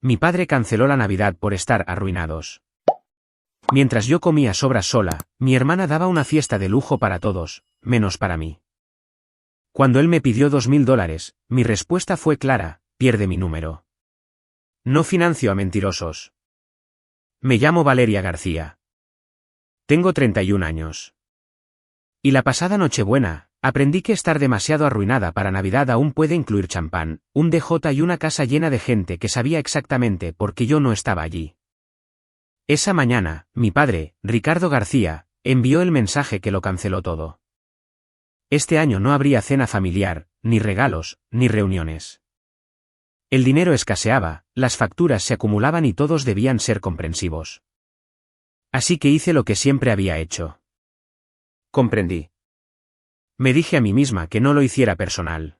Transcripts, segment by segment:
Mi padre canceló la Navidad por estar arruinados. Mientras yo comía sobras sola, mi hermana daba una fiesta de lujo para todos, menos para mí. Cuando él me pidió $2000, mi respuesta fue clara: pierde mi número. No financio a mentirosos. Me llamo Valeria García. Tengo 31 años. Y la pasada Nochebuena, aprendí que estar demasiado arruinada para Navidad aún puede incluir champán, un DJ y una casa llena de gente que sabía exactamente por qué yo no estaba allí. Esa mañana, mi padre, Ricardo García, envió el mensaje que lo canceló todo. Este año no habría cena familiar, ni regalos, ni reuniones. El dinero escaseaba, las facturas se acumulaban y todos debían ser comprensivos. Así que hice lo que siempre había hecho. Comprendí. Me dije a mí misma que no lo hiciera personal.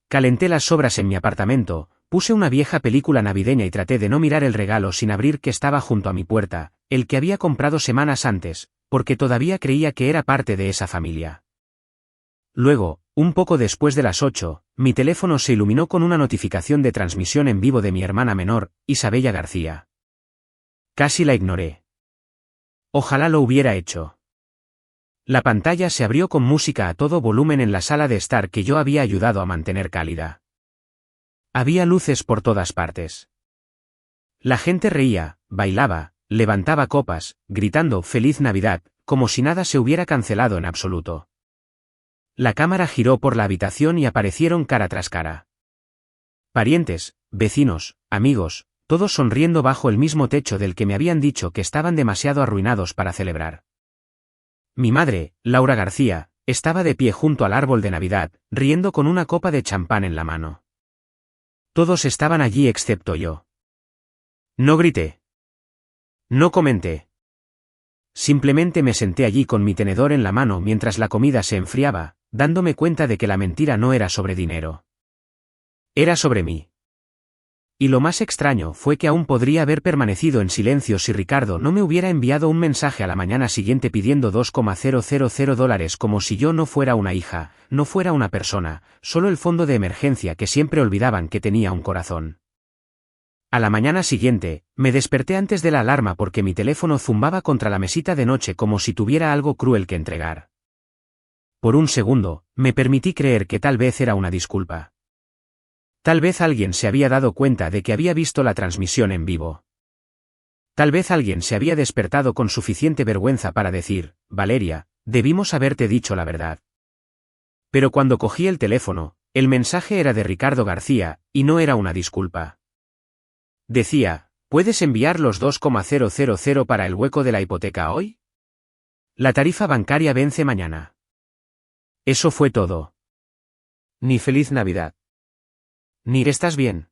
Calenté las sobras en mi apartamento, puse una vieja película navideña y traté de no mirar el regalo sin abrir que estaba junto a mi puerta, el que había comprado semanas antes, porque todavía creía que era parte de esa familia. Luego, un poco después de las 8, mi teléfono se iluminó con una notificación de transmisión en vivo de mi hermana menor, Isabella García. Casi la ignoré. Ojalá lo hubiera hecho. La pantalla se abrió con música a todo volumen en la sala de estar que yo había ayudado a mantener cálida. Había luces por todas partes. La gente reía, bailaba, levantaba copas, gritando «Feliz Navidad», como si nada se hubiera cancelado en absoluto. La cámara giró por la habitación y aparecieron cara tras cara. Parientes, vecinos, amigos, todos sonriendo bajo el mismo techo del que me habían dicho que estaban demasiado arruinados para celebrar. Mi madre, Laura García, estaba de pie junto al árbol de Navidad, riendo con una copa de champán en la mano. Todos estaban allí excepto yo. No grité. No comenté. Simplemente me senté allí con mi tenedor en la mano mientras la comida se enfriaba, dándome cuenta de que la mentira no era sobre dinero. Era sobre mí. Y lo más extraño fue que aún podría haber permanecido en silencio si Ricardo no me hubiera enviado un mensaje a la mañana siguiente pidiendo $2,000 como si yo no fuera una hija, no fuera una persona, solo el fondo de emergencia que siempre olvidaban que tenía un corazón. A la mañana siguiente, me desperté antes de la alarma porque mi teléfono zumbaba contra la mesita de noche como si tuviera algo cruel que entregar. Por un segundo, me permití creer que tal vez era una disculpa. Tal vez alguien se había dado cuenta de que había visto la transmisión en vivo. Tal vez alguien se había despertado con suficiente vergüenza para decir, Valeria, debimos haberte dicho la verdad. Pero cuando cogí el teléfono, el mensaje era de Ricardo García, y no era una disculpa. Decía, ¿puedes enviar los $2,000 para el hueco de la hipoteca hoy? La tarifa bancaria vence mañana. Eso fue todo. Ni feliz Navidad. Ni ¿estás bien?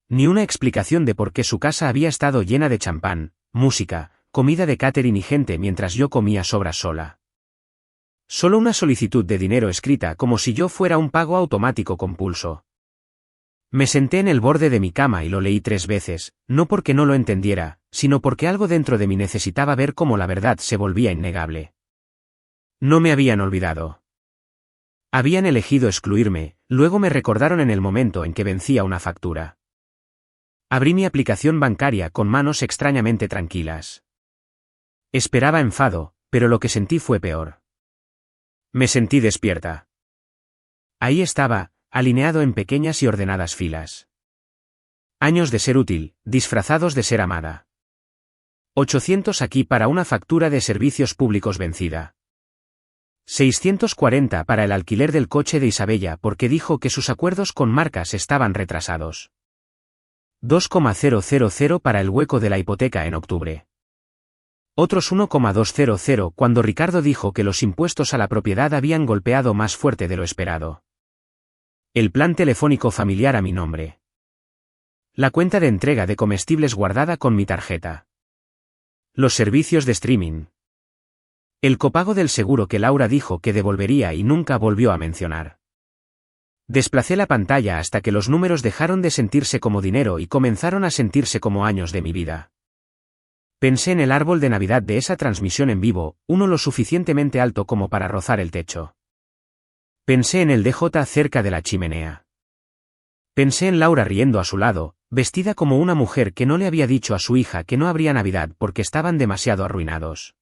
Ni una explicación de por qué su casa había estado llena de champán, música, comida de catering y gente mientras yo comía sobras sola. Solo una solicitud de dinero escrita como si yo fuera un pago automático con pulso. Me senté en el borde de mi cama y lo leí 3 veces, no porque no lo entendiera, sino porque algo dentro de mí necesitaba ver cómo la verdad se volvía innegable. No me habían olvidado. Habían elegido excluirme, luego me recordaron en el momento en que vencía una factura. Abrí mi aplicación bancaria con manos extrañamente tranquilas. Esperaba enfado, pero lo que sentí fue peor. Me sentí despierta. Ahí estaba, alineado en pequeñas y ordenadas filas. Años de ser útil, disfrazados de ser amada. 800 aquí para una factura de servicios públicos vencida. 640 para el alquiler del coche de Isabella porque dijo que sus acuerdos con marcas estaban retrasados. 2,000 para el hueco de la hipoteca en octubre. Otros 1,200 cuando Ricardo dijo que los impuestos a la propiedad habían golpeado más fuerte de lo esperado. El plan telefónico familiar a mi nombre. La cuenta de entrega de comestibles guardada con mi tarjeta. Los servicios de streaming. El copago del seguro que Laura dijo que devolvería y nunca volvió a mencionar. Desplacé la pantalla hasta que los números dejaron de sentirse como dinero y comenzaron a sentirse como años de mi vida. Pensé en el árbol de Navidad de esa transmisión en vivo, uno lo suficientemente alto como para rozar el techo. Pensé en el DJ cerca de la chimenea. Pensé en Laura riendo a su lado, vestida como una mujer que no le había dicho a su hija que no habría Navidad porque estaban demasiado arruinados.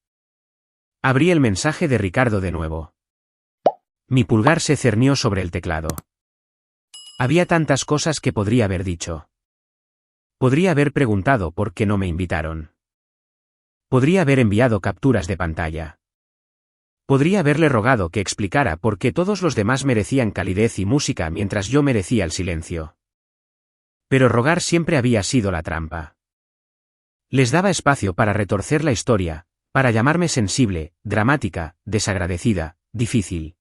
Abrí el mensaje de Ricardo de nuevo. Mi pulgar se cernió sobre el teclado. Había tantas cosas que podría haber dicho. Podría haber preguntado por qué no me invitaron. Podría haber enviado capturas de pantalla. Podría haberle rogado que explicara por qué todos los demás merecían calidez y música mientras yo merecía el silencio. Pero rogar siempre había sido la trampa. Les daba espacio para retorcer la historia, para llamarme sensible, dramática, desagradecida, difícil.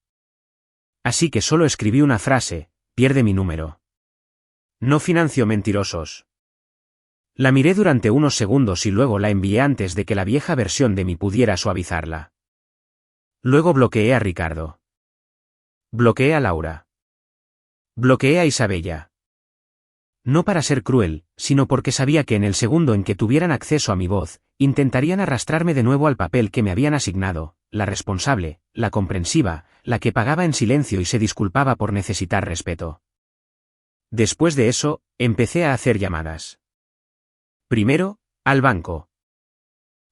Así que solo escribí una frase: pierde mi número. No financio mentirosos. La miré durante unos segundos y luego la envié antes de que la vieja versión de mí pudiera suavizarla. Luego bloqueé a Ricardo. Bloqueé a Laura. Bloqueé a Isabella. No para ser cruel, sino porque sabía que en el segundo en que tuvieran acceso a mi voz, intentarían arrastrarme de nuevo al papel que me habían asignado, la responsable, la comprensiva, la que pagaba en silencio y se disculpaba por necesitar respeto. Después de eso, empecé a hacer llamadas. Primero, al banco.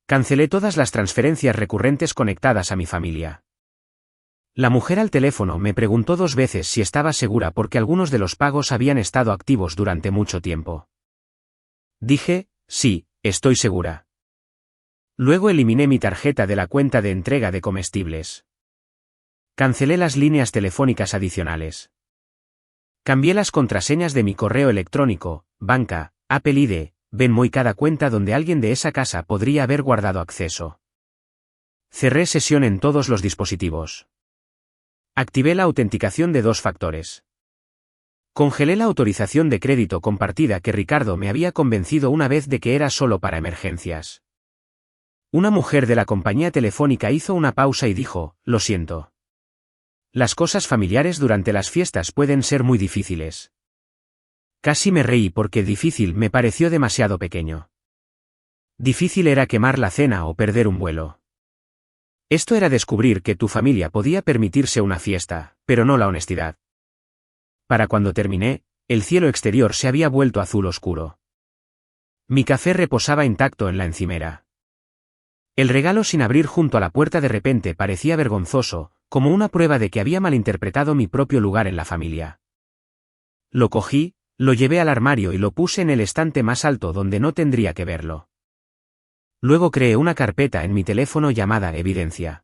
Cancelé todas las transferencias recurrentes conectadas a mi familia. La mujer al teléfono me preguntó 2 veces si estaba segura porque algunos de los pagos habían estado activos durante mucho tiempo. Dije, sí, estoy segura. Luego eliminé mi tarjeta de la cuenta de entrega de comestibles. Cancelé las líneas telefónicas adicionales. Cambié las contraseñas de mi correo electrónico, banca, Apple ID, Venmo y cada cuenta donde alguien de esa casa podría haber guardado acceso. Cerré sesión en todos los dispositivos. Activé la autenticación de 2 factores. Congelé la autorización de crédito compartida que Ricardo me había convencido una vez de que era solo para emergencias. Una mujer de la compañía telefónica hizo una pausa y dijo: lo siento. Las cosas familiares durante las fiestas pueden ser muy difíciles. Casi me reí porque difícil me pareció demasiado pequeño. Difícil era quemar la cena o perder un vuelo. Esto era descubrir que tu familia podía permitirse una fiesta, pero no la honestidad. Para cuando terminé, el cielo exterior se había vuelto azul oscuro. Mi café reposaba intacto en la encimera. El regalo sin abrir junto a la puerta de repente parecía vergonzoso, como una prueba de que había malinterpretado mi propio lugar en la familia. Lo cogí, lo llevé al armario y lo puse en el estante más alto donde no tendría que verlo. Luego creé una carpeta en mi teléfono llamada Evidencia.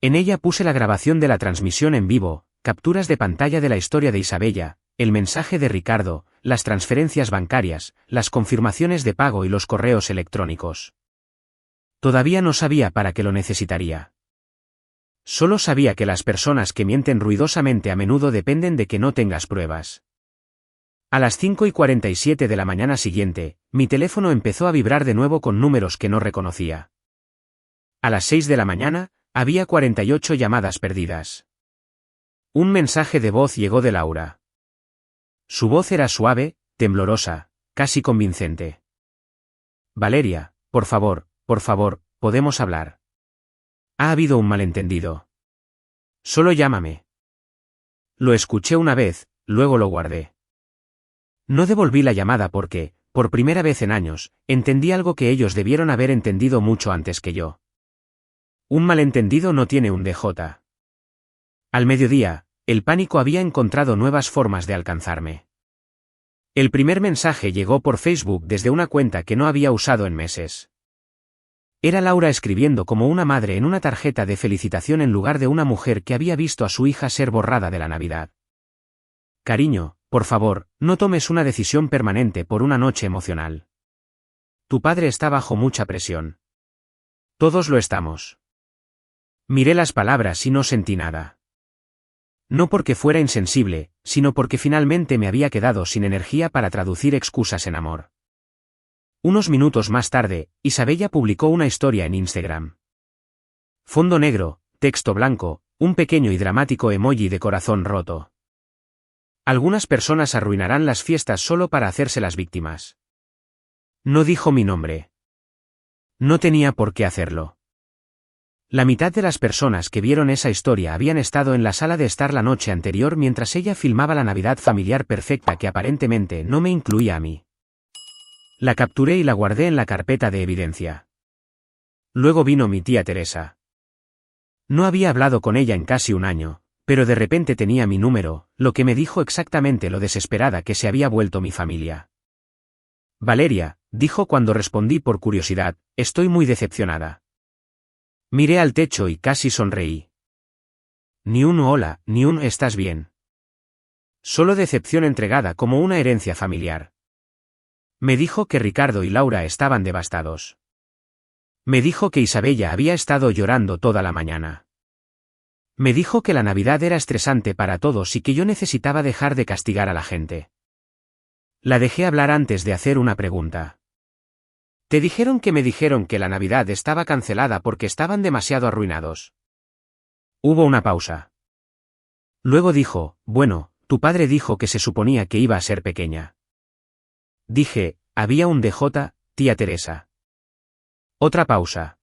En ella puse la grabación de la transmisión en vivo, capturas de pantalla de la historia de Isabella, el mensaje de Ricardo, las transferencias bancarias, las confirmaciones de pago y los correos electrónicos. Todavía no sabía para qué lo necesitaría. Solo sabía que las personas que mienten ruidosamente a menudo dependen de que no tengas pruebas. A las 5:47 de la mañana siguiente, mi teléfono empezó a vibrar de nuevo con números que no reconocía. A las 6 de la mañana, había 48 llamadas perdidas. Un mensaje de voz llegó de Laura. Su voz era suave, temblorosa, casi convincente. Valeria, por favor, podemos hablar. Ha habido un malentendido. Solo llámame. Lo escuché una vez, luego lo guardé. No devolví la llamada porque, por primera vez en años, entendí algo que ellos debieron haber entendido mucho antes que yo. Un malentendido no tiene un DJ. Al mediodía, el pánico había encontrado nuevas formas de alcanzarme. El primer mensaje llegó por Facebook desde una cuenta que no había usado en meses. Era Laura escribiendo como una madre en una tarjeta de felicitación en lugar de una mujer que había visto a su hija ser borrada de la Navidad. Cariño, por favor, no tomes una decisión permanente por una noche emocional. Tu padre está bajo mucha presión. Todos lo estamos. Miré las palabras y no sentí nada. No porque fuera insensible, sino porque finalmente me había quedado sin energía para traducir excusas en amor. Unos minutos más tarde, Isabella publicó una historia en Instagram. Fondo negro, texto blanco, un pequeño y dramático emoji de corazón roto. Algunas personas arruinarán las fiestas solo para hacerse las víctimas. No dijo mi nombre. No tenía por qué hacerlo. La mitad de las personas que vieron esa historia habían estado en la sala de estar la noche anterior mientras ella filmaba la Navidad familiar perfecta que aparentemente no me incluía a mí. La capturé y la guardé en la carpeta de evidencia. Luego vino mi tía Teresa. No había hablado con ella en casi un año, pero de repente tenía mi número, lo que me dijo exactamente lo desesperada que se había vuelto mi familia. Valeria, dijo cuando respondí por curiosidad, estoy muy decepcionada. Miré al techo y casi sonreí. Ni un hola, ni un ¿estás bien? Solo decepción entregada como una herencia familiar. Me dijo que Ricardo y Laura estaban devastados. Me dijo que Isabella había estado llorando toda la mañana. Me dijo que la Navidad era estresante para todos y que yo necesitaba dejar de castigar a la gente. La dejé hablar antes de hacer una pregunta. ¿Te dijeron que me dijeron que la Navidad estaba cancelada porque estaban demasiado arruinados? Hubo una pausa. Luego dijo, bueno, tu padre dijo que se suponía que iba a ser pequeña. Dije, había un DJ, tía Teresa. Otra pausa.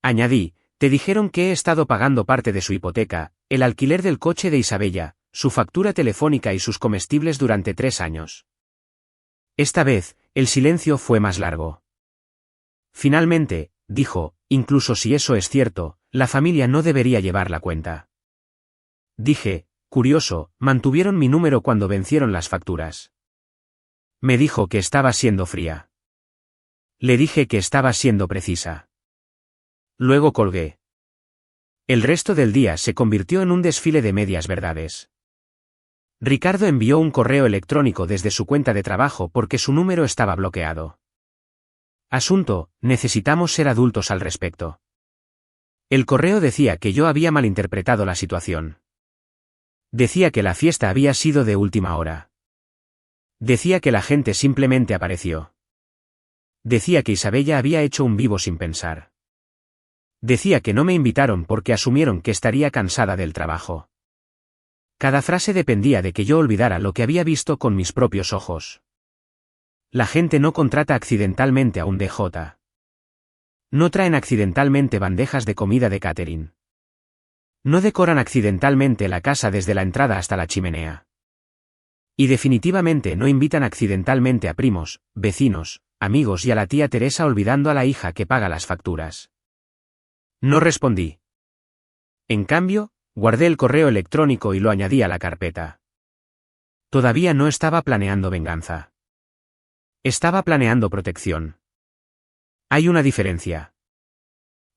Añadí, te dijeron que he estado pagando parte de su hipoteca, el alquiler del coche de Isabella, su factura telefónica y sus comestibles durante 3 años. Esta vez, el silencio fue más largo. Finalmente, dijo, incluso si eso es cierto, la familia no debería llevar la cuenta. Dije, curioso, mantuvieron mi número cuando vencieron las facturas. Me dijo que estaba siendo fría. Le dije que estaba siendo precisa. Luego colgué. El resto del día se convirtió en un desfile de medias verdades. Ricardo envió un correo electrónico desde su cuenta de trabajo porque su número estaba bloqueado. Asunto, necesitamos ser adultos al respecto. El correo decía que yo había malinterpretado la situación. Decía que la fiesta había sido de última hora. Decía que la gente simplemente apareció. Decía que Isabella había hecho un vivo sin pensar. Decía que no me invitaron porque asumieron que estaría cansada del trabajo. Cada frase dependía de que yo olvidara lo que había visto con mis propios ojos. La gente no contrata accidentalmente a un DJ. No traen accidentalmente bandejas de comida de catering. No decoran accidentalmente la casa desde la entrada hasta la chimenea. Y definitivamente no invitan accidentalmente a primos, vecinos, amigos y a la tía Teresa olvidando a la hija que paga las facturas. No respondí. En cambio, guardé el correo electrónico y lo añadí a la carpeta. Todavía no estaba planeando venganza. Estaba planeando protección. Hay una diferencia.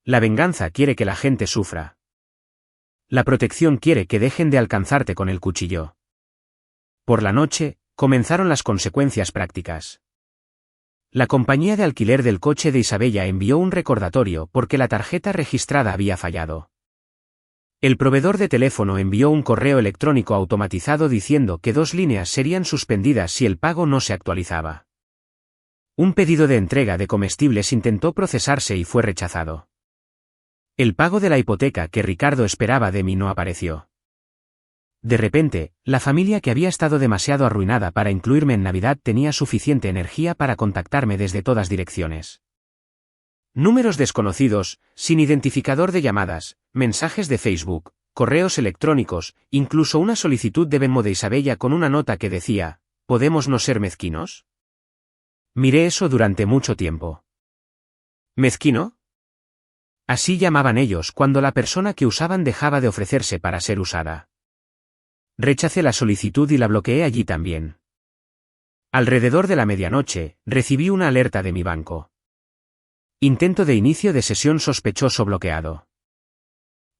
La venganza quiere que la gente sufra. La protección quiere que dejen de alcanzarte con el cuchillo. Por la noche, comenzaron las consecuencias prácticas. La compañía de alquiler del coche de Isabella envió un recordatorio porque la tarjeta registrada había fallado. El proveedor de teléfono envió un correo electrónico automatizado diciendo que 2 líneas serían suspendidas si el pago no se actualizaba. Un pedido de entrega de comestibles intentó procesarse y fue rechazado. El pago de la hipoteca que Ricardo esperaba de mí no apareció. De repente, la familia que había estado demasiado arruinada para incluirme en Navidad tenía suficiente energía para contactarme desde todas direcciones. Números desconocidos, sin identificador de llamadas, mensajes de Facebook, correos electrónicos, incluso una solicitud de Venmo de Isabella con una nota que decía, ¿podemos no ser mezquinos? Miré eso durante mucho tiempo. ¿Mezquino? Así llamaban ellos cuando la persona que usaban dejaba de ofrecerse para ser usada. Rechacé la solicitud y la bloqueé allí también. Alrededor de la medianoche, recibí una alerta de mi banco. Intento de inicio de sesión sospechoso bloqueado.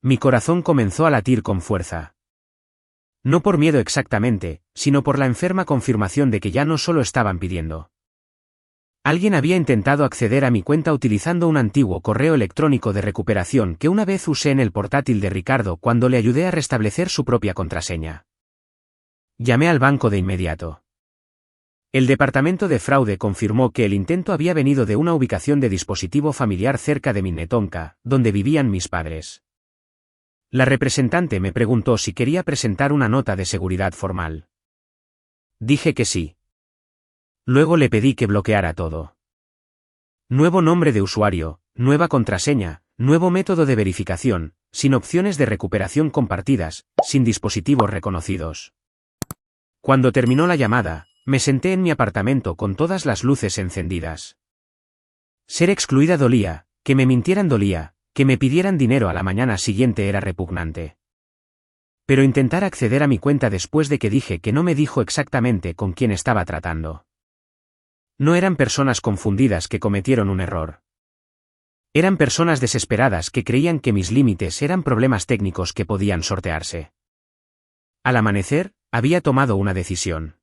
Mi corazón comenzó a latir con fuerza. No por miedo exactamente, sino por la enferma confirmación de que ya no solo estaban pidiendo. Alguien había intentado acceder a mi cuenta utilizando un antiguo correo electrónico de recuperación que una vez usé en el portátil de Ricardo cuando le ayudé a restablecer su propia contraseña. Llamé al banco de inmediato. El departamento de fraude confirmó que el intento había venido de una ubicación de dispositivo familiar cerca de Minnetonka, donde vivían mis padres. La representante me preguntó si quería presentar una nota de seguridad formal. Dije que sí. Luego le pedí que bloqueara todo. Nuevo nombre de usuario, nueva contraseña, Nuevo método de verificación, sin opciones de recuperación compartidas, sin dispositivos reconocidos. Cuando terminó la llamada, me senté en mi apartamento con todas las luces encendidas. Ser excluida dolía, que me mintieran dolía, que me pidieran dinero a la mañana siguiente era repugnante. Pero intentar acceder a mi cuenta después de que dije que no me dijo exactamente con quién estaba tratando. No eran personas confundidas que cometieron un error. Eran personas desesperadas que creían que mis límites eran problemas técnicos que podían sortearse. Al amanecer, había tomado una decisión.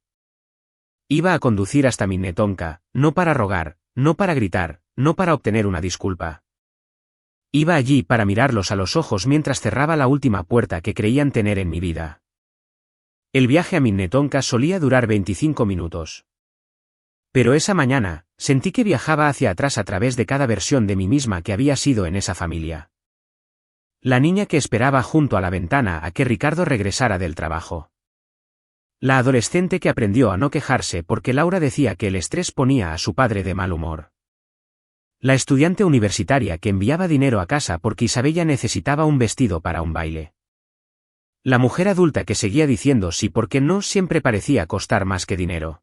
Iba a conducir hasta Minnetonka, no para rogar, no para gritar, no para obtener una disculpa. Iba allí para mirarlos a los ojos mientras cerraba la última puerta que creían tener en mi vida. El viaje a Minnetonka solía durar 25 minutos. Pero esa mañana, sentí que viajaba hacia atrás a través de cada versión de mí misma que había sido en esa familia. La niña que esperaba junto a la ventana a que Ricardo regresara del trabajo. La adolescente que aprendió a no quejarse porque Laura decía que el estrés ponía a su padre de mal humor. La estudiante universitaria que enviaba dinero a casa porque Isabella necesitaba un vestido para un baile. La mujer adulta que seguía diciendo sí porque no siempre parecía costar más que dinero.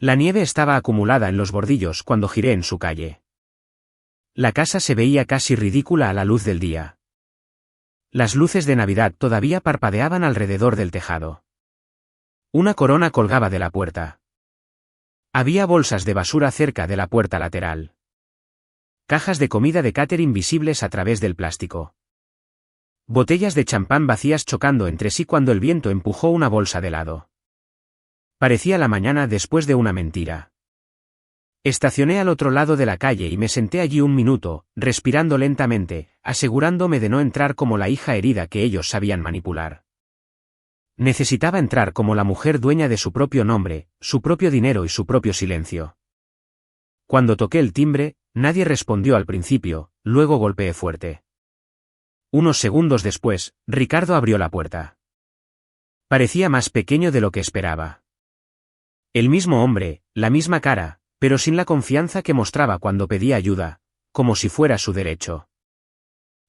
La nieve estaba acumulada en los bordillos cuando giré en su calle. La casa se veía casi ridícula a la luz del día. Las luces de Navidad todavía parpadeaban alrededor del tejado. Una corona colgaba de la puerta. Había bolsas de basura cerca de la puerta lateral. Cajas de comida de catering visibles a través del plástico. Botellas de champán vacías chocando entre sí cuando el viento empujó una bolsa de helado. Parecía la mañana después de una mentira. Estacioné al otro lado de la calle y me senté allí un minuto, respirando lentamente, asegurándome de no entrar como la hija herida que ellos sabían manipular. Necesitaba entrar como la mujer dueña de su propio nombre, su propio dinero y su propio silencio. Cuando toqué el timbre, nadie respondió al principio, luego golpeé fuerte. Unos segundos después, Ricardo abrió la puerta. Parecía más pequeño de lo que esperaba. El mismo hombre, la misma cara, pero sin la confianza que mostraba cuando pedía ayuda, como si fuera su derecho.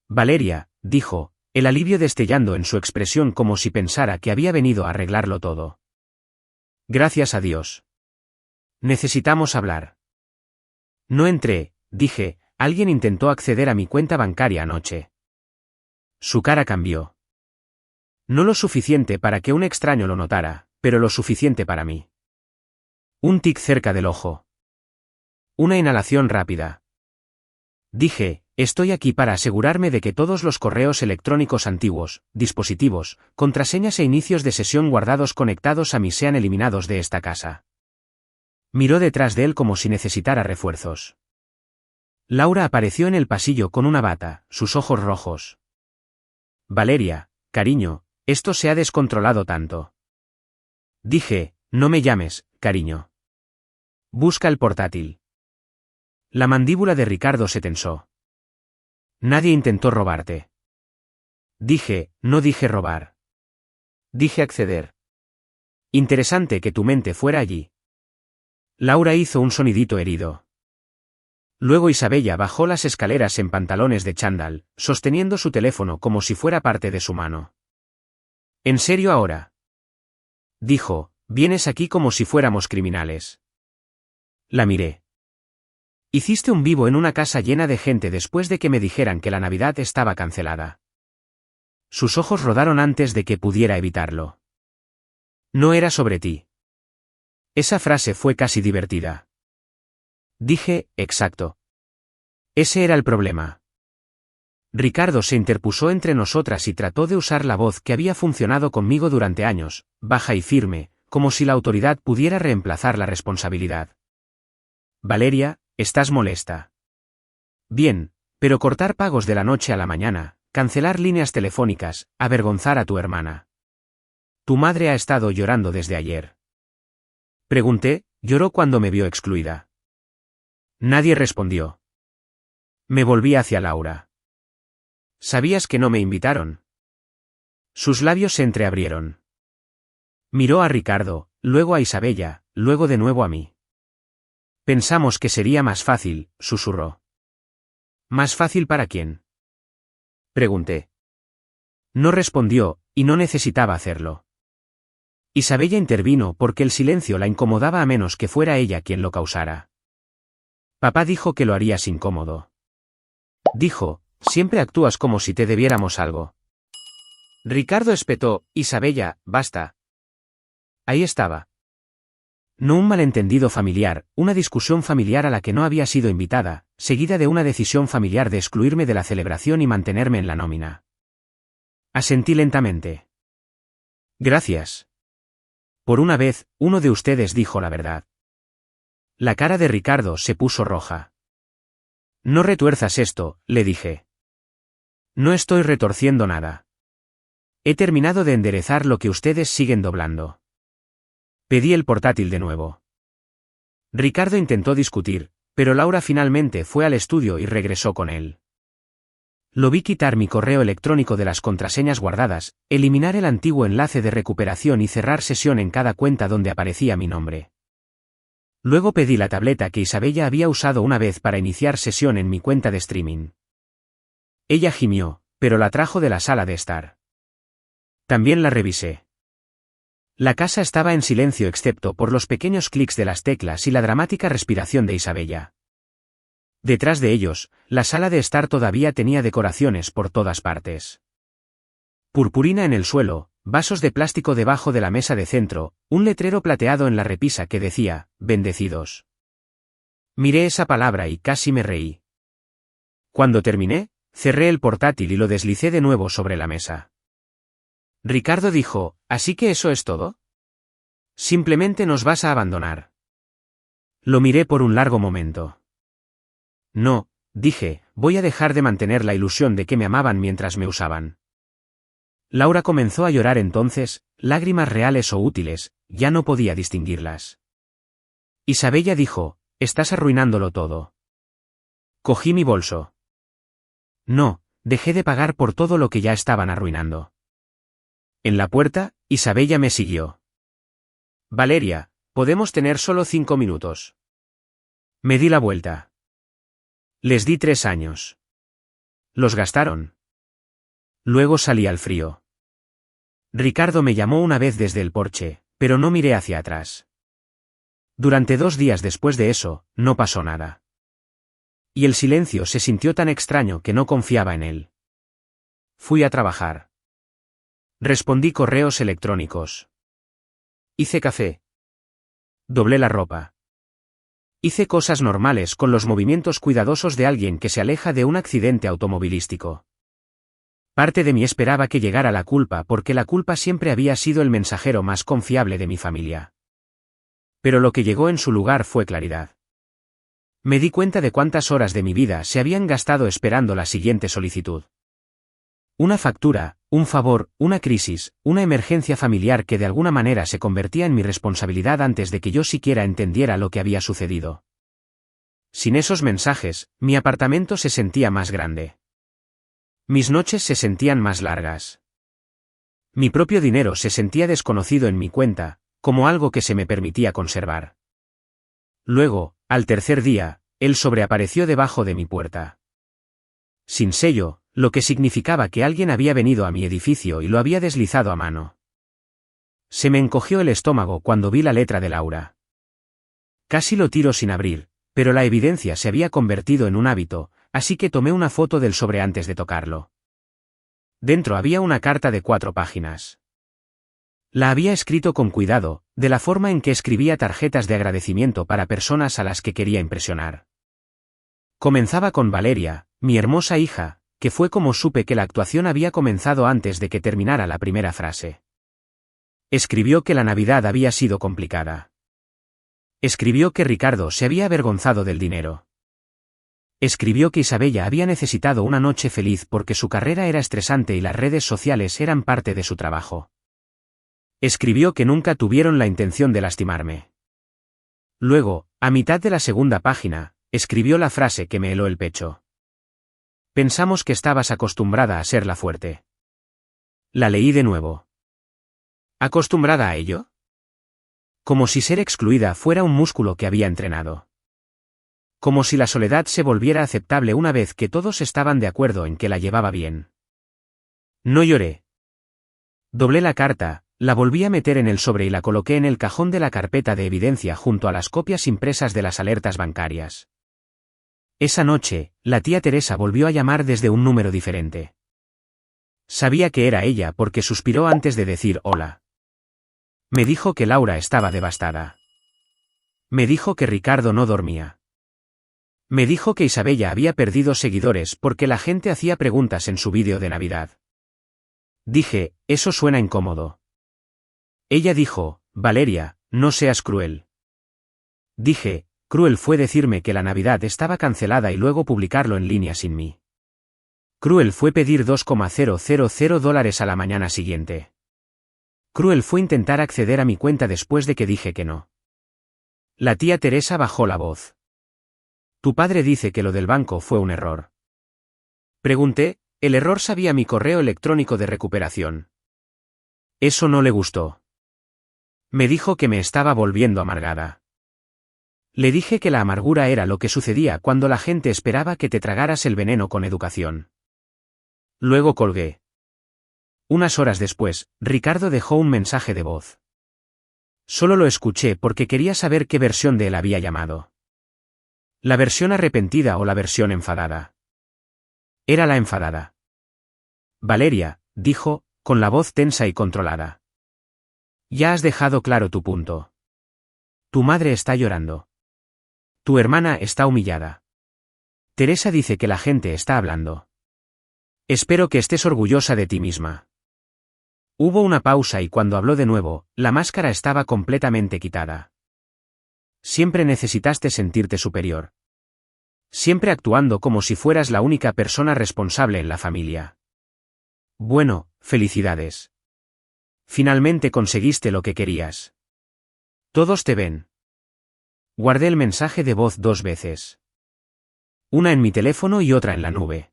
Valeria, dijo, el alivio destellando en su expresión como si pensara que había venido a arreglarlo todo. Gracias a Dios. Necesitamos hablar. No entré, dije, alguien intentó acceder a mi cuenta bancaria anoche. Su cara cambió. No lo suficiente para que un extraño lo notara, pero lo suficiente para mí. Un tic cerca del ojo. Una inhalación rápida. Dije, estoy aquí para asegurarme de que todos los correos electrónicos antiguos, dispositivos, contraseñas e inicios de sesión guardados conectados a mí sean eliminados de esta casa. Miró detrás de él como si necesitara refuerzos. Laura apareció en el pasillo con una bata, sus ojos rojos. Valeria, cariño, esto se ha descontrolado tanto. Dije, no me llames, cariño. Busca el portátil. La mandíbula de Ricardo se tensó. Nadie intentó robarte. Dije, no dije robar. Dije acceder. Interesante que tu mente fuera allí. Laura hizo un sonidito herido. Luego Isabella bajó las escaleras en pantalones de chándal, sosteniendo su teléfono como si fuera parte de su mano. ¿En serio ahora? Dijo, vienes aquí como si fuéramos criminales. La miré. Hiciste un vivo en una casa llena de gente después de que me dijeran que la Navidad estaba cancelada. Sus ojos rodaron antes de que pudiera evitarlo. No era sobre ti. Esa frase fue casi divertida. Dije, exacto. Ese era el problema. Ricardo se interpuso entre nosotras y trató de usar la voz que había funcionado conmigo durante años, baja y firme, como si la autoridad pudiera reemplazar la responsabilidad. Valeria, estás molesta. Bien, pero cortar pagos de la noche a la mañana, cancelar líneas telefónicas, avergonzar a tu hermana. Tu madre ha estado llorando desde ayer. Pregunté, lloró cuando me vio excluida. Nadie respondió. Me volví hacia Laura. ¿Sabías que no me invitaron? Sus labios se entreabrieron. Miró a Ricardo, luego a Isabella, luego de nuevo a mí. Pensamos que sería más fácil, susurró. ¿Más fácil para quién? Pregunté. No respondió, y no necesitaba hacerlo. Isabella intervino porque el silencio la incomodaba a menos que fuera ella quien lo causara. Papá dijo que lo harías incómodo. Dijo, siempre actúas como si te debiéramos algo. Ricardo espetó, Isabella, basta. Ahí estaba. No un malentendido familiar, una discusión familiar a la que no había sido invitada, seguida de una decisión familiar de excluirme de la celebración y mantenerme en la nómina. Asentí lentamente. Gracias. Por una vez, uno de ustedes dijo la verdad. La cara de Ricardo se puso roja. No retuerzas esto, le dije. No estoy retorciendo nada. He terminado de enderezar lo que ustedes siguen doblando. Pedí el portátil de nuevo. Ricardo intentó discutir, pero Laura finalmente fue al estudio y regresó con él. Lo vi quitar mi correo electrónico de las contraseñas guardadas, eliminar el antiguo enlace de recuperación y cerrar sesión en cada cuenta donde aparecía mi nombre. Luego pedí la tableta que Isabella había usado una vez para iniciar sesión en mi cuenta de streaming. Ella gimió, pero la trajo de la sala de estar. También la revisé. La casa estaba en silencio excepto por los pequeños clics de las teclas y la dramática respiración de Isabella. Detrás de ellos, la sala de estar todavía tenía decoraciones por todas partes. Purpurina en el suelo, vasos de plástico debajo de la mesa de centro, un letrero plateado en la repisa que decía, bendecidos. Miré esa palabra y casi me reí. Cuando terminé, cerré el portátil y lo deslicé de nuevo sobre la mesa. Ricardo dijo, ¿así que eso es todo? Simplemente nos vas a abandonar. Lo miré por un largo momento. No, dije, voy a dejar de mantener la ilusión de que me amaban mientras me usaban. Laura comenzó a llorar entonces, lágrimas reales o útiles, ya no podía distinguirlas. Isabella dijo, estás arruinándolo todo. Cogí mi bolso. No, dejé de pagar por todo lo que ya estaban arruinando. En la puerta, Isabella me siguió. Valeria, podemos tener solo 5 minutos. Me di la vuelta. Les di 3 años. Los gastaron. Luego salí al frío. Ricardo me llamó una vez desde el porche, pero no miré hacia atrás. Durante 2 días después de eso, no pasó nada. Y el silencio se sintió tan extraño que no confiaba en él. Fui a trabajar. Respondí correos electrónicos. Hice café. Doblé la ropa. Hice cosas normales con los movimientos cuidadosos de alguien que se aleja de un accidente automovilístico. Parte de mí esperaba que llegara la culpa porque la culpa siempre había sido el mensajero más confiable de mi familia. Pero lo que llegó en su lugar fue claridad. Me di cuenta de cuántas horas de mi vida se habían gastado esperando la siguiente solicitud. Una factura, un favor, una crisis, una emergencia familiar que de alguna manera se convertía en mi responsabilidad antes de que yo siquiera entendiera lo que había sucedido. Sin esos mensajes, mi apartamento se sentía más grande. Mis noches se sentían más largas. Mi propio dinero se sentía desconocido en mi cuenta, como algo que se me permitía conservar. Luego, al tercer día, él sobreapareció debajo de mi puerta. Sin sello, lo que significaba que alguien había venido a mi edificio y lo había deslizado a mano. Se me encogió el estómago cuando vi la letra de Laura. Casi lo tiro sin abrir, pero la evidencia se había convertido en un hábito, así que tomé una foto del sobre antes de tocarlo. Dentro había una carta de 4 páginas. La había escrito con cuidado, de la forma en que escribía tarjetas de agradecimiento para personas a las que quería impresionar. Comenzaba con Valeria, mi hermosa hija, que fue como supe que la actuación había comenzado antes de que terminara la primera frase. Escribió que la Navidad había sido complicada. Escribió que Ricardo se había avergonzado del dinero. Escribió que Isabella había necesitado una noche feliz porque su carrera era estresante y las redes sociales eran parte de su trabajo. Escribió que nunca tuvieron la intención de lastimarme. Luego, a mitad de la segunda página, escribió la frase que me heló el pecho. Pensamos que estabas acostumbrada a ser la fuerte. La leí de nuevo. ¿Acostumbrada a ello? Como si ser excluida fuera un músculo que había entrenado. Como si la soledad se volviera aceptable una vez que todos estaban de acuerdo en que la llevaba bien. No lloré. Doblé la carta, la volví a meter en el sobre y la coloqué en el cajón de la carpeta de evidencia junto a las copias impresas de las alertas bancarias. Esa noche, la tía Teresa volvió a llamar desde un número diferente. Sabía que era ella porque suspiró antes de decir hola. Me dijo que Laura estaba devastada. Me dijo que Ricardo no dormía. Me dijo que Isabella había perdido seguidores porque la gente hacía preguntas en su vídeo de Navidad. Dije, eso suena incómodo. Ella dijo, Valeria, no seas cruel. Dije, cruel fue decirme que la Navidad estaba cancelada y luego publicarlo en línea sin mí. Cruel fue pedir $2,000 a la mañana siguiente. Cruel fue intentar acceder a mi cuenta después de que dije que no. La tía Teresa bajó la voz. Tu padre dice que lo del banco fue un error. Pregunté, el error sabía mi correo electrónico de recuperación. Eso no le gustó. Me dijo que me estaba volviendo amargada. Le dije que la amargura era lo que sucedía cuando la gente esperaba que te tragaras el veneno con educación. Luego colgué. Unas horas después, Ricardo dejó un mensaje de voz. Solo lo escuché porque quería saber qué versión de él había llamado. ¿La versión arrepentida o la versión enfadada? Era la enfadada. Valeria, dijo, con la voz tensa y controlada. Ya has dejado claro tu punto. Tu madre está llorando. Tu hermana está humillada. Teresa dice que la gente está hablando. Espero que estés orgullosa de ti misma. Hubo una pausa y cuando habló de nuevo, la máscara estaba completamente quitada. Siempre necesitaste sentirte superior. Siempre actuando como si fueras la única persona responsable en la familia. Bueno, felicidades. Finalmente conseguiste lo que querías. Todos te ven. Guardé el mensaje de voz 2 veces. Una en mi teléfono y otra en la nube.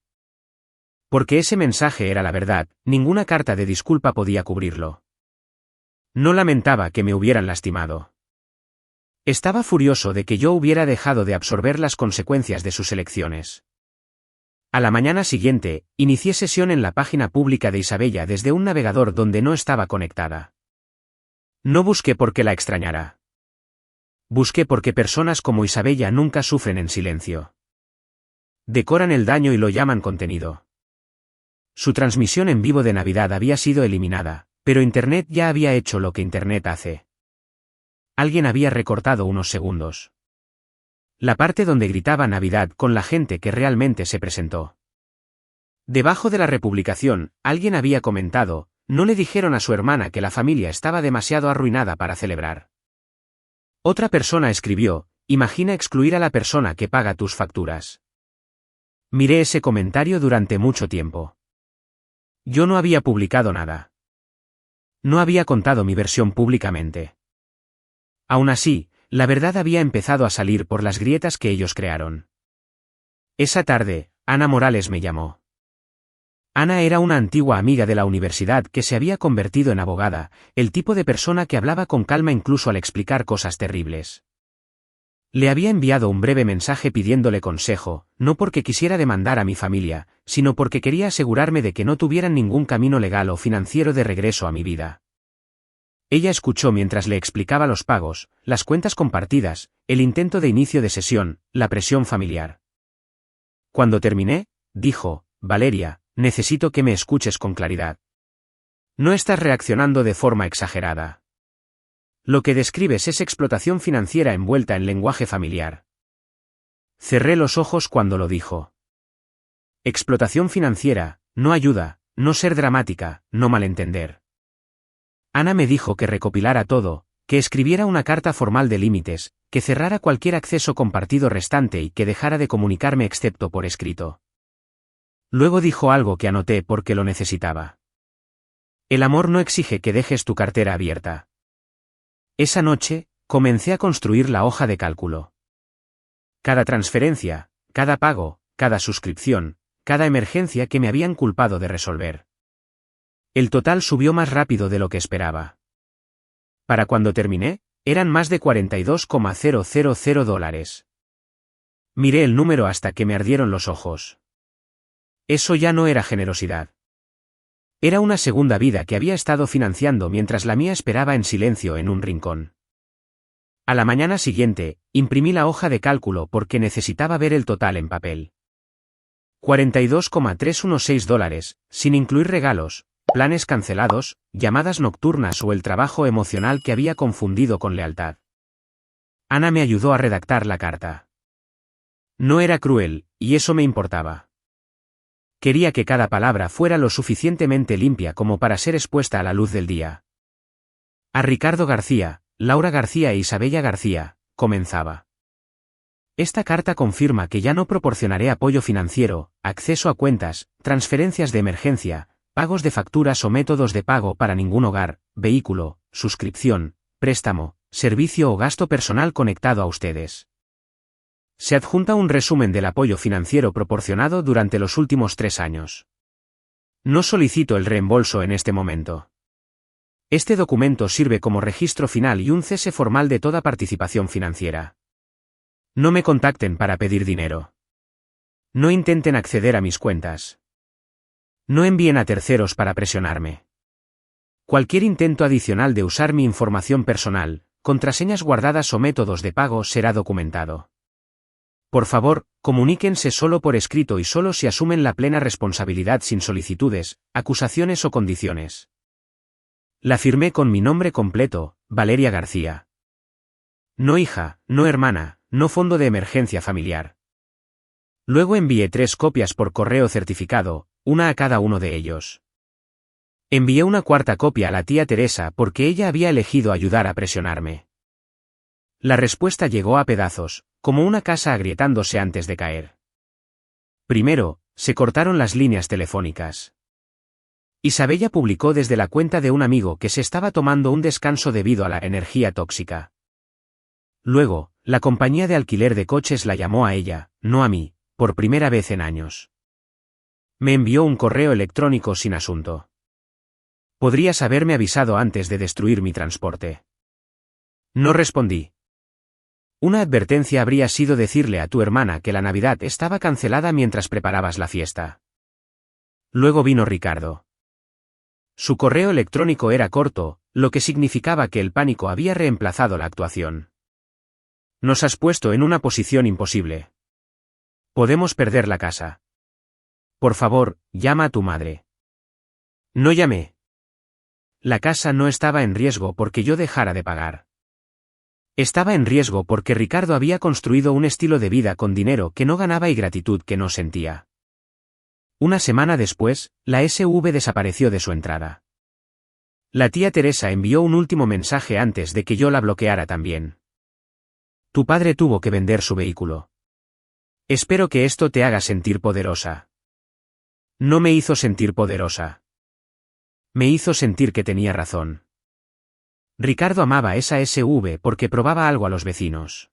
Porque ese mensaje era la verdad, ninguna carta de disculpa podía cubrirlo. No lamentaba que me hubieran lastimado. Estaba furioso de que yo hubiera dejado de absorber las consecuencias de sus elecciones. A la mañana siguiente, inicié sesión en la página pública de Isabella desde un navegador donde no estaba conectada. No busqué porque la extrañara. Busqué porque personas como Isabella nunca sufren en silencio. Decoran el daño y lo llaman contenido. Su transmisión en vivo de Navidad había sido eliminada, pero Internet ya había hecho lo que Internet hace. Alguien había recortado unos segundos. La parte donde gritaba Navidad con la gente que realmente se presentó. Debajo de la republicación, alguien había comentado, no le dijeron a su hermana que la familia estaba demasiado arruinada para celebrar. Otra persona escribió, imagina excluir a la persona que paga tus facturas. Miré ese comentario durante mucho tiempo. Yo no había publicado nada. No había contado mi versión públicamente. Aún así, la verdad había empezado a salir por las grietas que ellos crearon. Esa tarde, Ana Morales me llamó. Ana era una antigua amiga de la universidad que se había convertido en abogada, el tipo de persona que hablaba con calma incluso al explicar cosas terribles. Le había enviado un breve mensaje pidiéndole consejo, no porque quisiera demandar a mi familia, sino porque quería asegurarme de que no tuvieran ningún camino legal o financiero de regreso a mi vida. Ella escuchó mientras le explicaba los pagos, las cuentas compartidas, el intento de inicio de sesión, la presión familiar. Cuando terminé, dijo, Valeria, necesito que me escuches con claridad. No estás reaccionando de forma exagerada. Lo que describes es explotación financiera envuelta en lenguaje familiar. Cerré los ojos cuando lo dijo. Explotación financiera, no ayuda, no ser dramática, no malentender. Ana me dijo que recopilara todo, que escribiera una carta formal de límites, que cerrara cualquier acceso compartido restante y que dejara de comunicarme excepto por escrito. Luego dijo algo que anoté porque lo necesitaba. El amor no exige que dejes tu cartera abierta. Esa noche, comencé a construir la hoja de cálculo. Cada transferencia, cada pago, cada suscripción, cada emergencia que me habían culpado de resolver. El total subió más rápido de lo que esperaba. Para cuando terminé, eran más de $42,000. Miré el número hasta que me ardieron los ojos. Eso ya no era generosidad. Era una segunda vida que había estado financiando mientras la mía esperaba en silencio en un rincón. A la mañana siguiente, imprimí la hoja de cálculo porque necesitaba ver el total en papel. $42,316, sin incluir regalos, planes cancelados, llamadas nocturnas o el trabajo emocional que había confundido con lealtad. Ana me ayudó a redactar la carta. No era cruel, y eso me importaba. Quería que cada palabra fuera lo suficientemente limpia como para ser expuesta a la luz del día. A Ricardo García, Laura García e Isabella García, comenzaba. Esta carta confirma que ya no proporcionaré apoyo financiero, acceso a cuentas, transferencias de emergencia, pagos de facturas o métodos de pago para ningún hogar, vehículo, suscripción, préstamo, servicio o gasto personal conectado a ustedes. Se adjunta un resumen del apoyo financiero proporcionado durante los últimos 3 años. No solicito el reembolso en este momento. Este documento sirve como registro final y un cese formal de toda participación financiera. No me contacten para pedir dinero. No intenten acceder a mis cuentas. No envíen a terceros para presionarme. Cualquier intento adicional de usar mi información personal, contraseñas guardadas o métodos de pago será documentado. Por favor, comuníquense solo por escrito y solo si asumen la plena responsabilidad sin solicitudes, acusaciones o condiciones. La firmé con mi nombre completo, Valeria García. No hija, no hermana, no fondo de emergencia familiar. Luego envié 3 copias por correo certificado, una a cada uno de ellos. Envié una 4ª copia a la tía Teresa porque ella había elegido ayudar a presionarme. La respuesta llegó a pedazos, como una casa agrietándose antes de caer. Primero, se cortaron las líneas telefónicas. Isabella publicó desde la cuenta de un amigo que se estaba tomando un descanso debido a la energía tóxica. Luego, la compañía de alquiler de coches la llamó a ella, no a mí, por primera vez en años. Me envió un correo electrónico sin asunto. Podrías haberme avisado antes de destruir mi transporte. No respondí. Una advertencia habría sido decirle a tu hermana que la Navidad estaba cancelada mientras preparabas la fiesta. Luego vino Ricardo. Su correo electrónico era corto, lo que significaba que el pánico había reemplazado la actuación. Nos has puesto en una posición imposible. Podemos perder la casa. Por favor, llama a tu madre. No llamé. La casa no estaba en riesgo porque yo dejara de pagar. Estaba en riesgo porque Ricardo había construido un estilo de vida con dinero que no ganaba y gratitud que no sentía. Una semana después, la SV desapareció de su entrada. La tía Teresa envió un último mensaje antes de que yo la bloqueara también. Tu padre tuvo que vender su vehículo. Espero que esto te haga sentir poderosa. No me hizo sentir poderosa. Me hizo sentir que tenía razón. Ricardo amaba esa SV porque probaba algo a los vecinos.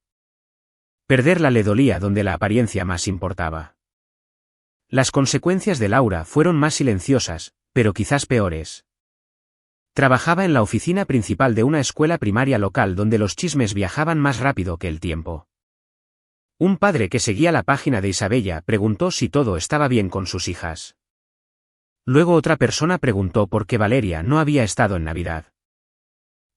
Perderla le dolía donde la apariencia más importaba. Las consecuencias de Laura fueron más silenciosas, pero quizás peores. Trabajaba en la oficina principal de una escuela primaria local donde los chismes viajaban más rápido que el tiempo. Un padre que seguía la página de Isabella preguntó si todo estaba bien con sus hijas. Luego otra persona preguntó por qué Valeria no había estado en Navidad.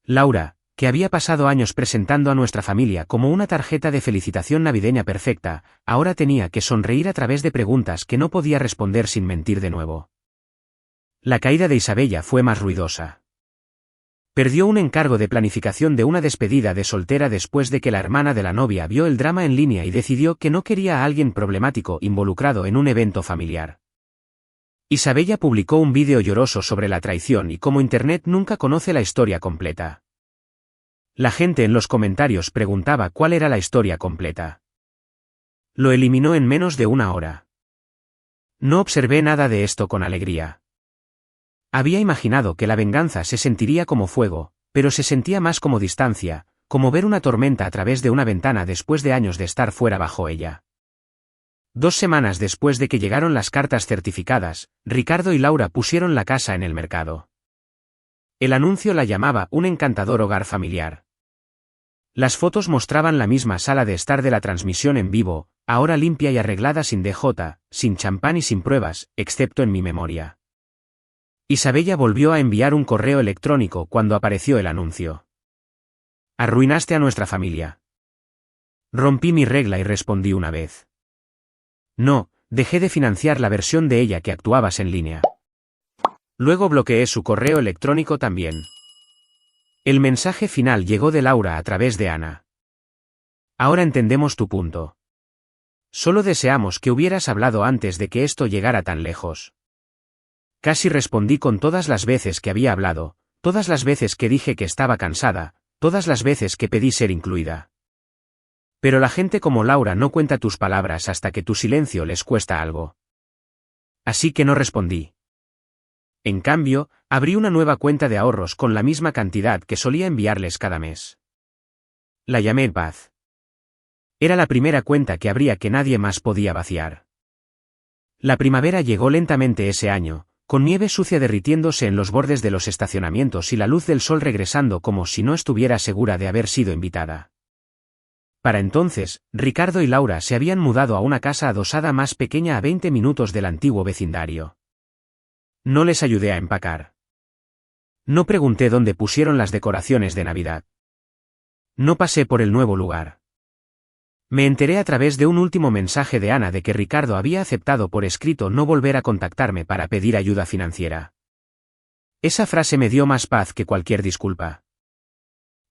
Laura, que había pasado años presentando a nuestra familia como una tarjeta de felicitación navideña perfecta, ahora tenía que sonreír a través de preguntas que no podía responder sin mentir de nuevo. La caída de Isabella fue más ruidosa. Perdió un encargo de planificación de una despedida de soltera después de que la hermana de la novia vio el drama en línea y decidió que no quería a alguien problemático involucrado en un evento familiar. Isabella publicó un vídeo lloroso sobre la traición y cómo Internet nunca conoce la historia completa. La gente en los comentarios preguntaba cuál era la historia completa. Lo eliminó en menos de 1 hora. No observé nada de esto con alegría. Había imaginado que la venganza se sentiría como fuego, pero se sentía más como distancia, como ver una tormenta a través de una ventana después de años de estar fuera bajo ella. 2 semanas después de que llegaron las cartas certificadas, Ricardo y Laura pusieron la casa en el mercado. El anuncio la llamaba un encantador hogar familiar. Las fotos mostraban la misma sala de estar de la transmisión en vivo, ahora limpia y arreglada sin DJ, sin champán y sin pruebas, excepto en mi memoria. Isabella volvió a enviar un correo electrónico cuando apareció el anuncio. Arruinaste a nuestra familia. Rompí mi regla y respondí una vez. No, dejé de financiar la versión de ella que actuabas en línea. Luego bloqueé su correo electrónico también. El mensaje final llegó de Laura a través de Ana. Ahora entendemos tu punto. Solo deseamos que hubieras hablado antes de que esto llegara tan lejos. Casi respondí con todas las veces que había hablado, todas las veces que dije que estaba cansada, todas las veces que pedí ser incluida. Pero la gente como Laura no cuenta tus palabras hasta que tu silencio les cuesta algo. Así que no respondí. En cambio, abrí una nueva cuenta de ahorros con la misma cantidad que solía enviarles cada mes. La llamé Paz. Era la primera cuenta que abría que nadie más podía vaciar. La primavera llegó lentamente ese año, con nieve sucia derritiéndose en los bordes de los estacionamientos y la luz del sol regresando como si no estuviera segura de haber sido invitada. Para entonces, Ricardo y Laura se habían mudado a una casa adosada más pequeña a 20 minutos del antiguo vecindario. No les ayudé a empacar. No pregunté dónde pusieron las decoraciones de Navidad. No pasé por el nuevo lugar. Me enteré a través de un último mensaje de Ana de que Ricardo había aceptado por escrito no volver a contactarme para pedir ayuda financiera. Esa frase me dio más paz que cualquier disculpa.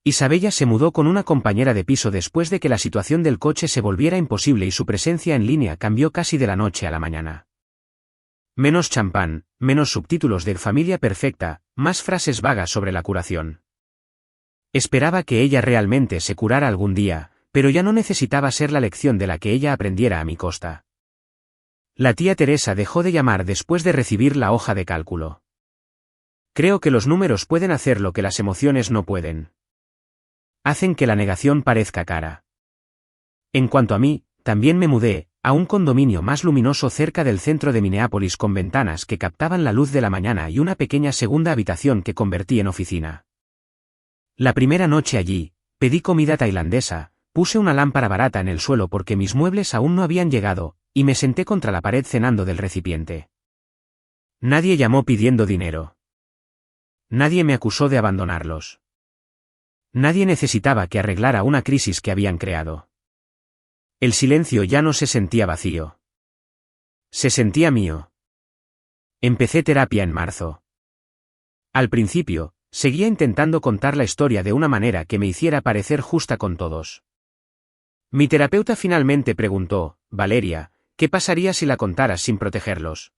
Isabella se mudó con una compañera de piso después de que la situación del coche se volviera imposible y su presencia en línea cambió casi de la noche a la mañana. Menos champán, menos subtítulos de Familia Perfecta, más frases vagas sobre la curación. Esperaba que ella realmente se curara algún día, pero ya no necesitaba ser la lección de la que ella aprendiera a mi costa. La tía Teresa dejó de llamar después de recibir la hoja de cálculo. Creo que los números pueden hacer lo que las emociones no pueden. Hacen que la negación parezca cara. En cuanto a mí, también me mudé a un condominio más luminoso cerca del centro de Minneapolis con ventanas que captaban la luz de la mañana y una pequeña segunda habitación que convertí en oficina. La primera noche allí, pedí comida tailandesa, puse una lámpara barata en el suelo porque mis muebles aún no habían llegado, y me senté contra la pared cenando del recipiente. Nadie llamó pidiendo dinero. Nadie me acusó de abandonarlos. Nadie necesitaba que arreglara una crisis que habían creado. El silencio ya no se sentía vacío. Se sentía mío. Empecé terapia en marzo. Al principio, seguía intentando contar la historia de una manera que me hiciera parecer justa con todos. Mi terapeuta finalmente preguntó, Valeria, ¿qué pasaría si la contaras sin protegerlos?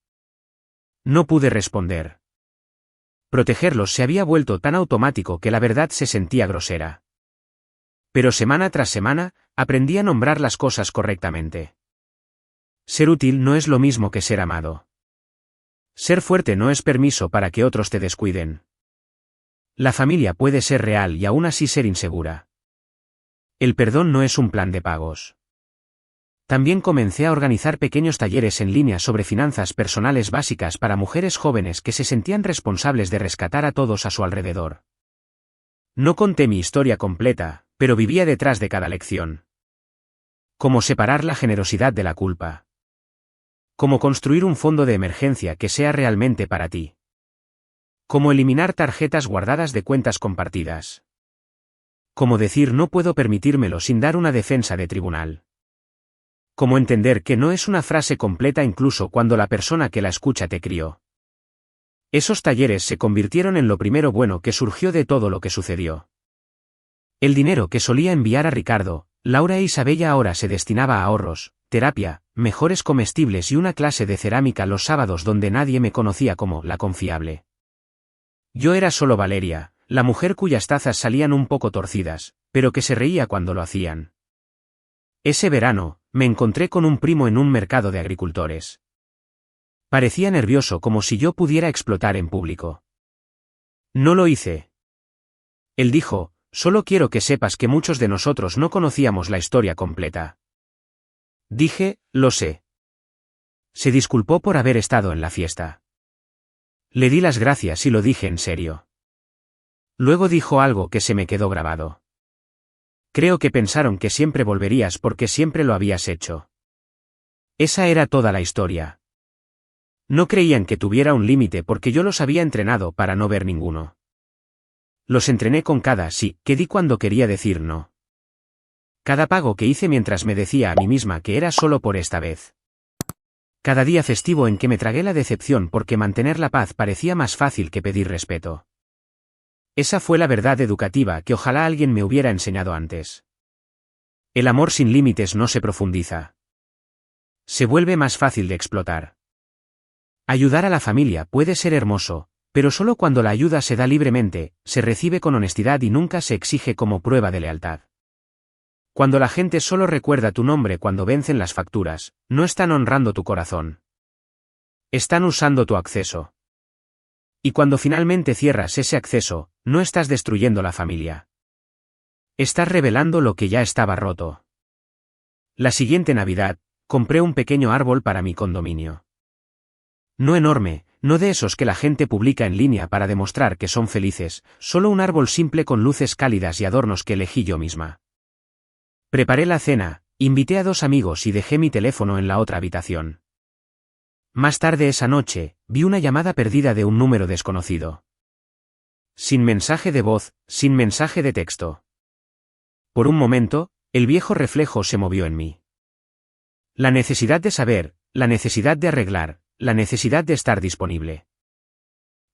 No pude responder. Protegerlos se había vuelto tan automático que la verdad se sentía grosera. Pero semana tras semana, aprendí a nombrar las cosas correctamente. Ser útil no es lo mismo que ser amado. Ser fuerte no es permiso para que otros te descuiden. La familia puede ser real y aún así ser insegura. El perdón no es un plan de pagos. También comencé a organizar pequeños talleres en línea sobre finanzas personales básicas para mujeres jóvenes que se sentían responsables de rescatar a todos a su alrededor. No conté mi historia completa, pero vivía detrás de cada lección. Cómo separar la generosidad de la culpa. Cómo construir un fondo de emergencia que sea realmente para ti. Cómo eliminar tarjetas guardadas de cuentas compartidas. Cómo decir no puedo permitírmelo sin dar una defensa de tribunal. Cómo entender que no es una frase completa incluso cuando la persona que la escucha te crió. Esos talleres se convirtieron en lo primero bueno que surgió de todo lo que sucedió. El dinero que solía enviar a Ricardo, Laura e Isabella ahora se destinaba a ahorros, terapia, mejores comestibles y una clase de cerámica los sábados donde nadie me conocía como la confiable. Yo era solo Valeria, la mujer cuyas tazas salían un poco torcidas, pero que se reía cuando lo hacían. Ese verano, me encontré con un primo en un mercado de agricultores. Parecía nervioso como si yo pudiera explotar en público. No lo hice. Él dijo, solo quiero que sepas que muchos de nosotros no conocíamos la historia completa. Dije, lo sé. Se disculpó por haber estado en la fiesta. Le di las gracias y lo dije en serio. Luego dijo algo que se me quedó grabado. Creo que pensaron que siempre volverías porque siempre lo habías hecho. Esa era toda la historia. No creían que tuviera un límite porque yo los había entrenado para no ver ninguno. Los entrené con cada sí que di cuando quería decir no. Cada pago que hice mientras me decía a mí misma que era solo por esta vez. Cada día festivo en que me tragué la decepción porque mantener la paz parecía más fácil que pedir respeto. Esa fue la verdad educativa que ojalá alguien me hubiera enseñado antes. El amor sin límites no se profundiza. Se vuelve más fácil de explotar. Ayudar a la familia puede ser hermoso, pero solo cuando la ayuda se da libremente, se recibe con honestidad y nunca se exige como prueba de lealtad. Cuando la gente solo recuerda tu nombre cuando vencen las facturas, no están honrando tu corazón. Están usando tu acceso. Y cuando finalmente cierras ese acceso, no estás destruyendo la familia. Estás revelando lo que ya estaba roto. La siguiente Navidad, compré un pequeño árbol para mi condominio. No enorme, no de esos que la gente publica en línea para demostrar que son felices, solo un árbol simple con luces cálidas y adornos que elegí yo misma. Preparé la cena, invité a 2 amigos y dejé mi teléfono en la otra habitación. Más tarde esa noche, vi una llamada perdida de un número desconocido. Sin mensaje de voz, sin mensaje de texto. Por un momento, el viejo reflejo se movió en mí. La necesidad de saber, la necesidad de arreglar, la necesidad de estar disponible.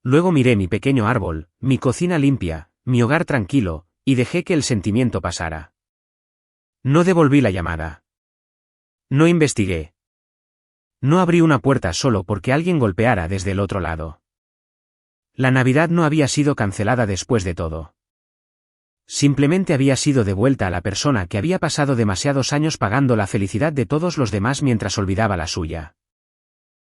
Luego miré mi pequeño árbol, mi cocina limpia, mi hogar tranquilo, y dejé que el sentimiento pasara. No devolví la llamada. No investigué. No abrí una puerta solo porque alguien golpeara desde el otro lado. La Navidad no había sido cancelada después de todo. Simplemente había sido devuelta a la persona que había pasado demasiados años pagando la felicidad de todos los demás mientras olvidaba la suya.